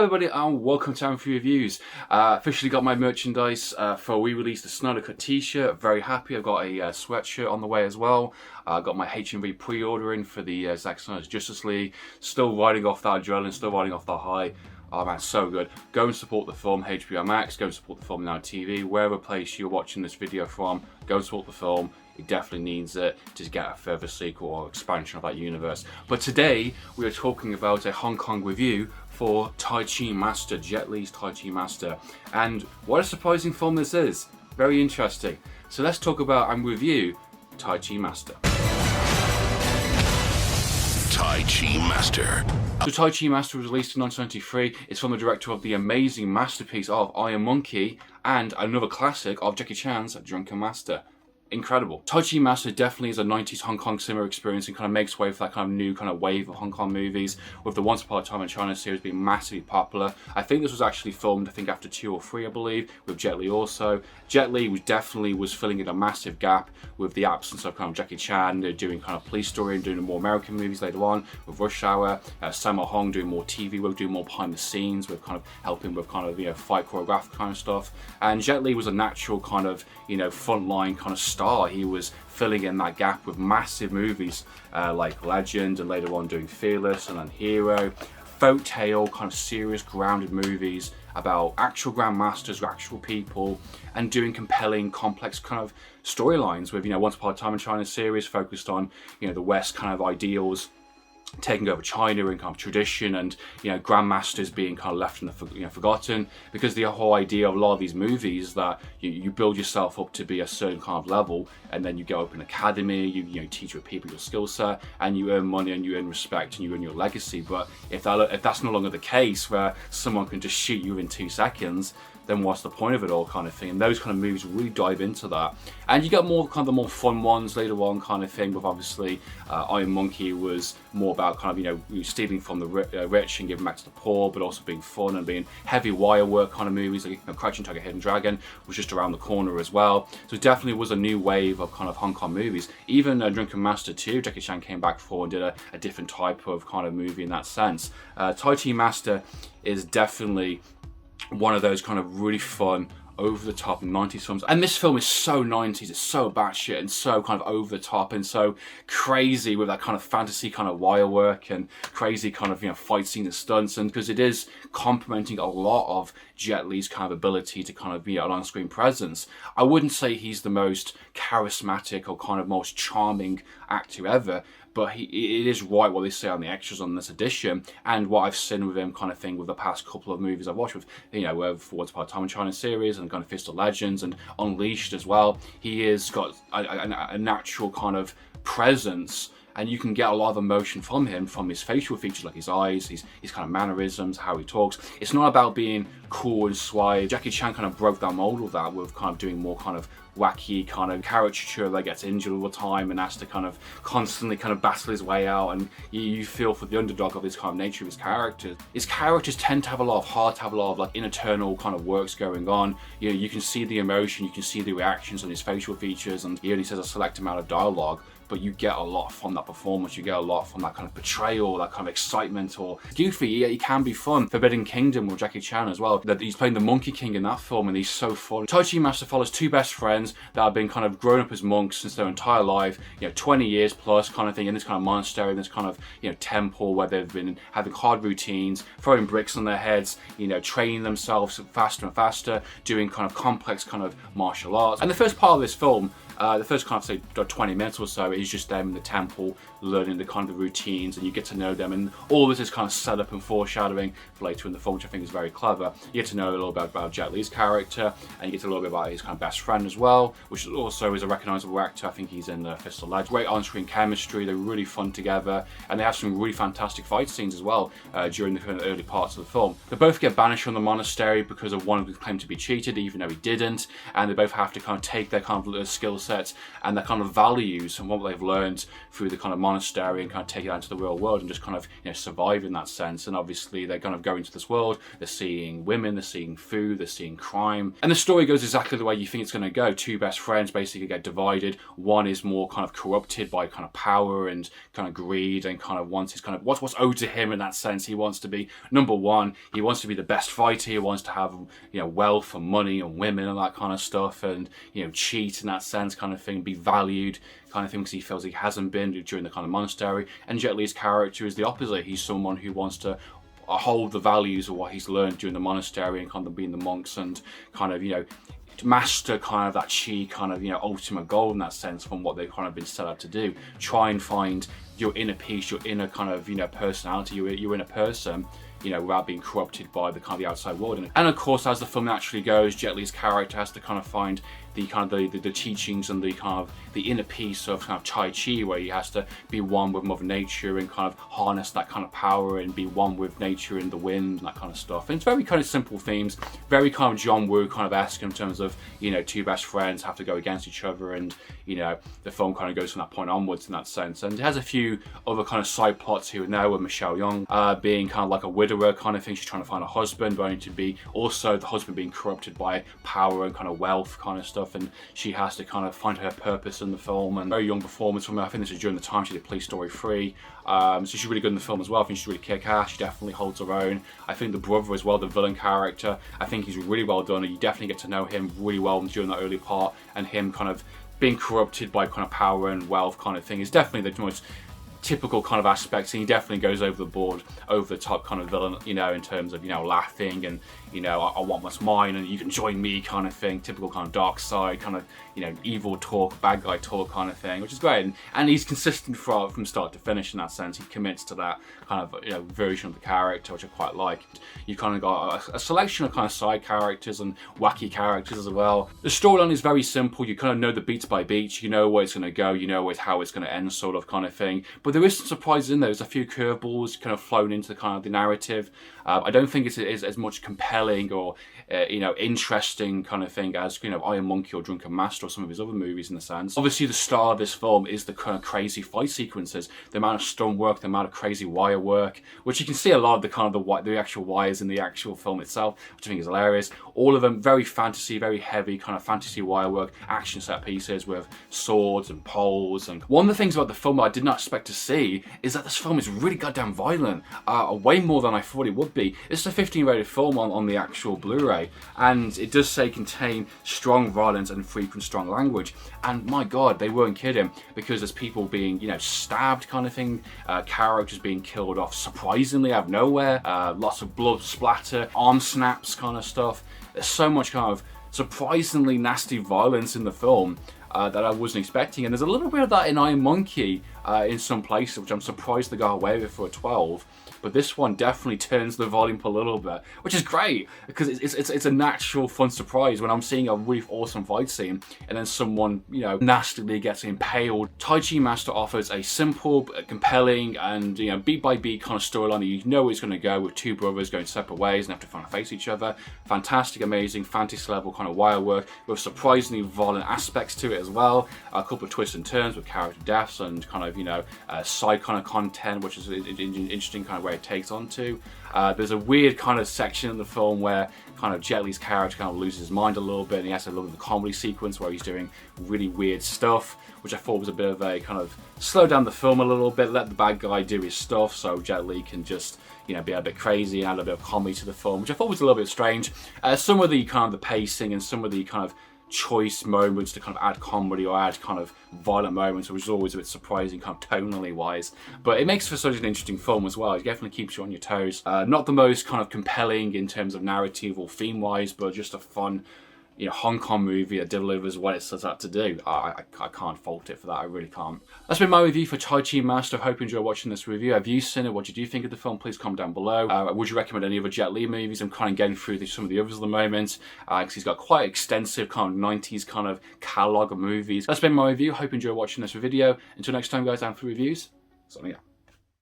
everybody and welcome to Amphlett Reviews. Officially got my merchandise for we released the Snyder Cut t-shirt. Very happy. I've got a sweatshirt on the way as well. Got my HMV pre-order in for the Zack Snyder's Justice League. Still riding off that adrenaline, still riding off that high. Oh man, so good. Go and support the film, HBO Max. Go and support the film Now TV. Wherever place you're watching this video from, go and support the film. It definitely needs it to get a further sequel or expansion of that universe. But today, we are talking about a Hong Kong review for Tai-Chi Master, Jet Li's Tai-Chi Master. And what a surprising film this is. Very interesting. So let's talk about and review Tai-Chi Master. Tai-Chi Master. So Tai-Chi Master was released in 1993. It's from the director of the amazing masterpiece of Iron Monkey and another classic of Jackie Chan's Drunken Master. Incredible. Tai-Chi Master definitely is a 90s Hong Kong cinema experience and kind of makes way for that kind of new kind of wave of Hong Kong movies, with the Once Upon a Time in China series being massively popular. I think this was actually filmed, after 2 or 3, I believe, with Jet Li also. Jet Li was filling in a massive gap with the absence of kind of Jackie Chan doing kind of police story and doing more American movies later on with Rush Hour. Sammo Hung doing more TV work, doing more behind the scenes with kind of helping with kind of, fight choreographed kind of stuff. And Jet Li was a natural kind of, frontline kind of star. He was filling in that gap with massive movies like Legend and later on doing Fearless and then Hero. Folk tale, kind of serious, grounded movies about actual grandmasters, actual people, and doing compelling, complex kind of storylines with, Once Upon a Time in China series focused on, the West kind of ideals taking over China and kind of tradition, and grandmasters being kind of left in the forgotten, because the whole idea of a lot of these movies that you build yourself up to be a certain kind of level, and then you go up an academy, you teach your people your skill set, and you earn money and you earn respect and you earn your legacy. But if that's no longer the case, where someone can just shoot you in 2 seconds, then what's the point of it all, kind of thing? And those kind of movies really dive into that. And you get more kind of the more fun ones later on, kind of thing, with obviously Iron Monkey was more about kind of, stealing from the rich and giving back to the poor, but also being fun and being heavy wire work kind of movies, like Crouching Tiger, Hidden Dragon was just around the corner as well. So it definitely was a new wave of kind of Hong Kong movies. Even Drunken Master 2, Jackie Chan came back for and did a different type of kind of movie in that sense. Tai-Chi Master is definitely one of those kind of really fun, over-the-top 90s films. And this film is so 90s, it's so batshit and so kind of over-the-top and so crazy with that kind of fantasy kind of wire work and crazy kind of, fight scenes and stunts, and because it is complementing a lot of Jet Li's kind of ability to kind of be an on-screen presence. I wouldn't say he's the most charismatic or kind of most charming actor ever, but it is right what they say on the extras on this edition, and what I've seen with him kind of thing with the past couple of movies I've watched with, with Once Upon a Time in China series and kind of Fist of Legends and Unleashed as well. He has got a natural kind of presence, and you can get a lot of emotion from him, from his facial features like his eyes, his kind of mannerisms, how he talks. It's not about being cool and suave. Jackie Chan kind of broke that mold of that with kind of doing more kind of wacky kind of caricature that gets injured all the time and has to kind of constantly kind of battle his way out, and you feel for the underdog of this kind of nature of his characters. His characters tend to have a lot of heart, have a lot of like internal kind of works going on. You can see the emotion, you can see the reactions on his facial features, and he only says a select amount of dialogue, but you get a lot from that performance, you get a lot from that kind of betrayal, that kind of excitement, or goofy, he can be fun. Forbidden Kingdom with Jackie Chan as well, that he's playing the Monkey King in that film, and he's so fun. Tai-Chi Master follows 2 best friends that have been kind of grown up as monks since their entire life, 20 years plus kind of thing, in this kind of monastery, in this kind of, temple where they've been having hard routines, throwing bricks on their heads, training themselves faster and faster, doing kind of complex kind of martial arts. And the first part of this film, the first kind of say 20 minutes or so is just them in the temple learning the kind of routines, and you get to know them, and all this is kind of set up and foreshadowing for later in the film, which I think is very clever. You get to know a little bit about Jet Li's character, and you get to know a little bit about his kind of best friend as well, which also is a recognisable actor. I think he's in Fist of Legends. Great on-screen chemistry, they're really fun together, and they have some really fantastic fight scenes as well during the kind of early parts of the film. They both get banished from the monastery because of one of them claimed to be cheated, even though he didn't, and they both have to kind of take their kind of skill set mindset and their kind of values and what they've learned through the kind of monastery and kind of take it out into the real world and just kind of, you know, survive in that sense. And obviously they kind of go into this world, they're seeing women, they're seeing food, they're seeing crime, and the story goes exactly the way you think it's going to go. Two best friends basically get divided. One is more kind of corrupted by kind of power and kind of greed and kind of wants his kind of what's owed to him in that sense. He wants to be number one, he wants to be the best fighter, he wants to have, you know, wealth and money and women and that kind of stuff, and, you know, cheat in that sense kind of thing, be valued kind of thing, because he feels he hasn't been during the kind of monastery. And Jet Li's character is the opposite. He's someone who wants to hold the values of what he's learned during the monastery and kind of being the monks and kind of, you know, master kind of that chi kind of, you know, ultimate goal in that sense from what they've kind of been set out to do. Try and find your inner peace, your inner kind of, you know, personality, your inner person, you know, without being corrupted by the kind of the outside world. And of course, as the film actually goes, Jet Li's character has to kind of find the kind of the teachings and the kind of the inner peace of kind of Tai-Chi, where he has to be one with Mother Nature and kind of harness that kind of power and be one with nature and the wind and that kind of stuff. And it's very kind of simple themes, very kind of John Woo kind of esque in terms of, you know, two best friends have to go against each other, and, you know, the film kind of goes from that point onwards in that sense. And it has a few other kind of side plots here and there, with Michelle Yeoh being kind of like a widower kind of thing. She's trying to find a husband, but only to be also the husband being corrupted by power and kind of wealth kind of stuff, and she has to kind of find her purpose in the film. And very young performance from her. I think this is during the time she did Police Story 3, so she's really good in the film as well. I think she's really kick-ass. She definitely holds her own. I think the brother as well, the villain character, I think he's really well done. You definitely get to know him really well during that early part, and him kind of being corrupted by kind of power and wealth kind of thing is definitely the most typical kind of aspects, and he definitely goes over the board, over the top kind of villain, you know, in terms of, you know, laughing and, you know, I want what's mine and you can join me kind of thing, typical kind of dark side kind of, you know, evil talk, bad guy talk kind of thing, which is great. And he's consistent from start to finish in that sense. He commits to that kind of, you know, version of the character, which I quite like. You kind of got a selection of kind of side characters and wacky characters as well. The storyline is very simple. You kind of know the beats by beats, you know where it's going to go, you know how it's going to end, sort of kind of thing. But there is some surprises in there. There's a few curveballs kind of flown into the kind of the narrative. I don't think it's as much compelling or you know, interesting kind of thing as, you know, Iron Monkey or Drunken Master or some of his other movies in the sense. Obviously the star of this film is the kind of crazy fight sequences, the amount of stunt work, the amount of crazy wire work, which you can see a lot of the kind of the actual wires in the actual film itself, which I think is hilarious. All of them very fantasy, very heavy kind of fantasy wire work, action set pieces with swords and poles. And one of the things about the film that I did not expect to see is that this film is really goddamn violent, way more than I thought it would be. It's a 15 rated film on the actual Blu-ray, and it does say contain strong violence and frequent strong language. And my god, they weren't kidding, because there's people being, you know, stabbed kind of thing, characters being killed off surprisingly out of nowhere, lots of blood splatter, arm snaps kind of stuff. There's so much kind of surprisingly nasty violence in the film that I wasn't expecting, and there's a little bit of that in Iron Monkey in some places, which I'm surprised they got away with for a 12. But this one definitely turns the volume up a little bit, which is great, because it's a natural fun surprise when I'm seeing a really awesome fight scene and then someone, you know, nastily gets impaled. Tai-Chi Master offers a simple, compelling, and, you know, beat by beat kind of storyline that you know it's going to go, with two brothers going separate ways and have to kind of face each other. Fantastic, amazing, fantasy level kind of wire work with surprisingly violent aspects to it as well. A couple of twists and turns with character deaths and kind of, you know, side kind of content, which is an interesting kind of way it takes on to. There's a weird kind of section in the film where kind of Jet Li's character kind of loses his mind a little bit, and he has to look at the comedy sequence where he's doing really weird stuff, which I thought was a bit of a kind of slow down the film a little bit, let the bad guy do his stuff so Jet Li can just, you know, be a bit crazy and add a bit of comedy to the film, which I thought was a little bit strange. Some of the kind of the pacing and some of the kind of choice moments to kind of add comedy or add kind of violent moments, which is always a bit surprising kind of tonally wise, but it makes for such an interesting film as well. It definitely keeps you on your toes. Not the most kind of compelling in terms of narrative or theme wise, but just a fun, you know, Hong Kong movie that delivers what it sets out to do. I can't fault it for that, I really can't. That's been my review for Tai-Chi Master. Hope you enjoy watching this review. Have you seen it? What did you think of the film? Please comment down below. Would you recommend any other Jet Li movies? I'm kind of getting through some of the others at the moment, because he's got quite extensive kind of 90s kind of catalogue of movies. That's been my review. Hope you enjoy watching this video. Until next time guys, down for reviews. Signing out.